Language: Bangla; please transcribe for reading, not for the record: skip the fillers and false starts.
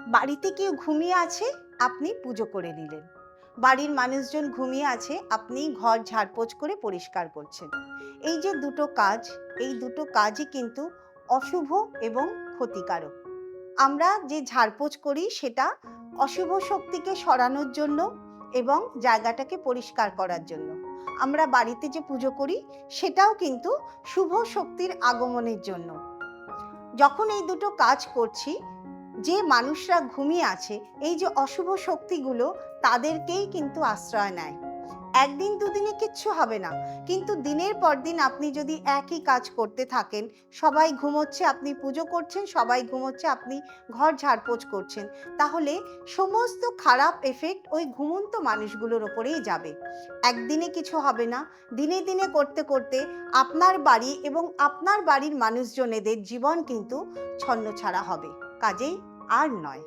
বাড়িতে কেউ ঘুমিয়ে আছে, আপনি পুজো করে নিলেন। বাড়ির মানুষজন ঘুমিয়ে আছে, আপনি ঘর ঝাড়পোছ করে পরিষ্কার করছেন। এই যে দুটো কাজ, এই দুটো কাজই কিন্তু অশুভ এবং ক্ষতিকারক। আমরা যে ঝাড়পোছ করি সেটা অশুভ শক্তিকে সরানোর জন্য এবং জায়গাটাকে পরিষ্কার করার জন্য। আমরা বাড়িতে যে পুজো করি সেটাও কিন্তু শুভ শক্তির আগমনের জন্য। যখন এই দুটো কাজ করছি, যে মানুষরা ঘুমিয়ে আছে, এই যে অশুভ শক্তিগুলো তাদেরকেই কিন্তু আশ্রয় নেয়। একদিন দুদিনে কিচ্ছু হবে না, কিন্তু দিনের পর দিন আপনি যদি একই কাজ করতে থাকেন, সবাই ঘুমোচ্ছে আপনি পুজো করছেন, সবাই ঘুমোচ্ছে আপনি ঘর ঝাড়পোছ করছেন, তাহলে সমস্ত খারাপ এফেক্ট ওই ঘুমন্ত মানুষগুলোর ওপরেই যাবে। একদিনে কিছু হবে না, দিনে দিনে করতে করতে আপনার বাড়ি এবং আপনার বাড়ির মানুষজনেদের জীবন কিন্তু ছন্নছাড়া হবে। কাজেই আর নয়।